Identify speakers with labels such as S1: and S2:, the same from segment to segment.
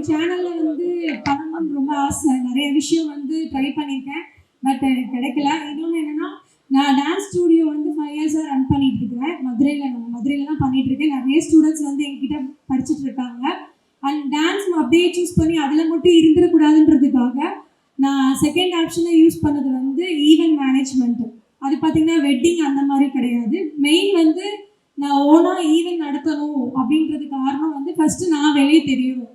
S1: உங்கள் சேனலில் வந்து பண்ணணும்னு ரொம்ப ஆசை. நிறைய விஷயம் வந்து ட்ரை பண்ணியிருக்கேன், பட் எனக்கு கிடைக்கல. இன்னொன்று என்னென்னா, நான் டான்ஸ் ஸ்டூடியோ வந்து 5 இயர்ஸாக ரன் பண்ணிட்டு இருக்கிறேன். மதுரையில் தான் பண்ணிட்டு இருக்கேன். நிறைய ஸ்டூடெண்ட்ஸ் வந்து என்கிட்ட படிச்சுட்டு இருக்காங்க. அண்ட் டான்ஸ் அப்படியே சூஸ் பண்ணி அதில் மட்டும் இருந்துடக்கூடாதுன்றதுக்காக நான் செகண்ட் ஆப்ஷனை யூஸ் பண்ணது வந்து ஈவென்ட் மேனேஜ்மெண்ட்டு. அது பார்த்தீங்கன்னா வெட்டிங் அந்த மாதிரி கிடையாது. மெயின் வந்து நான் ஓனாக ஈவென்ட் நடத்தணும் அப்படின்றது காரணம் வந்து ஃபஸ்ட்டு நான் வெளியே தெரியணும்,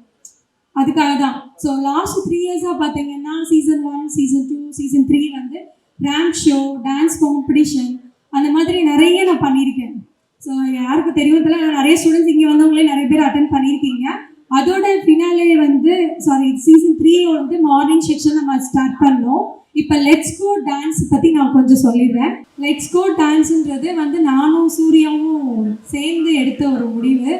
S1: அதுக்காக தான். ஸோ லாஸ்ட் 3 இயர்ஸாக பார்த்தீங்கன்னா சீசன் 1, சீசன் 2, சீசன் 3 வந்து ரேம்ப் ஷோ, டான்ஸ் காம்படிஷன் அந்த மாதிரி நிறைய நான் பண்ணியிருக்கேன். ஸோ யாருக்கு தெரியுறதுல நிறைய ஸ்டூடெண்ட்ஸ் இங்கே வந்தவங்களே நிறைய பேர் அட்டென்ட் பண்ணியிருக்கீங்க. அதோட ஃபினாலே வந்து சீசன் 3 வந்து மார்னிங் செக்ஷன் நம்ம ஸ்டார்ட் பண்ணோம். இப்போ லெட்ஸ் கோ டான்ஸ் பற்றி நான் கொஞ்சம் சொல்லிடுறேன். லெட்ஸ் கோ டான்ஸுன்றது வந்து நானும் சூர்யாவும் சேர்ந்து எடுத்த ஒரு முடிவு.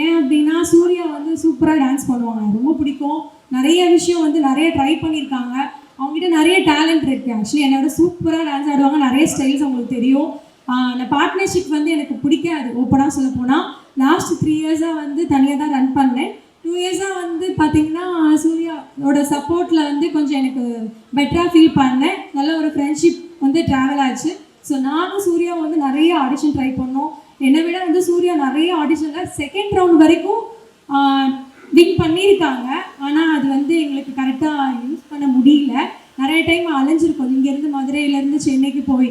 S1: ஏன் அப்படின்னா சூர்யா வந்து சூப்பராக டான்ஸ் பண்ணுவாங்க, ரொம்ப பிடிக்கும். நிறைய விஷயம் வந்து நிறைய ட்ரை பண்ணியிருக்காங்க. அவங்ககிட்ட நிறைய டேலண்ட் இருக்குது. ஆக்சுவலி என்னோட சூப்பராக டான்ஸ் ஆடுவாங்க. நிறைய ஸ்டைல்ஸ் அவங்களுக்கு தெரியும். நான் பார்ட்னர்ஷிப் வந்து எனக்கு பிடிக்காது, ஓப்பனாக சொல்ல போனால். லாஸ்ட் 3 இயர்ஸாக வந்து தனியாக தான் ரன் பண்ணேன். 2 இயர்ஸாக வந்து பார்த்திங்கன்னா சூர்யாவோட சப்போர்ட்டில் வந்து கொஞ்சம் எனக்கு பெட்டராக ஃபீல் பண்ணேன். நல்ல ஒரு ஃப்ரெண்ட்ஷிப் வந்து ட்ராவல் ஆச்சு. ஸோ நானும் சூர்யா வந்து நிறைய ஆடிஷன் ட்ரை பண்ணோம். என்னை விட வந்து சூர்யா நிறைய ஆடிஷனில் செகண்ட் ரவுண்ட் வரைக்கும் வின் பண்ணியிருக்காங்க. ஆனால் அது வந்து எங்களுக்கு கரெக்டாக யூஸ் பண்ண முடியல. நிறைய டைம் அலைஞ்சிருக்கோம், இங்கேருந்து மதுரையிலேருந்து சென்னைக்கு போய்.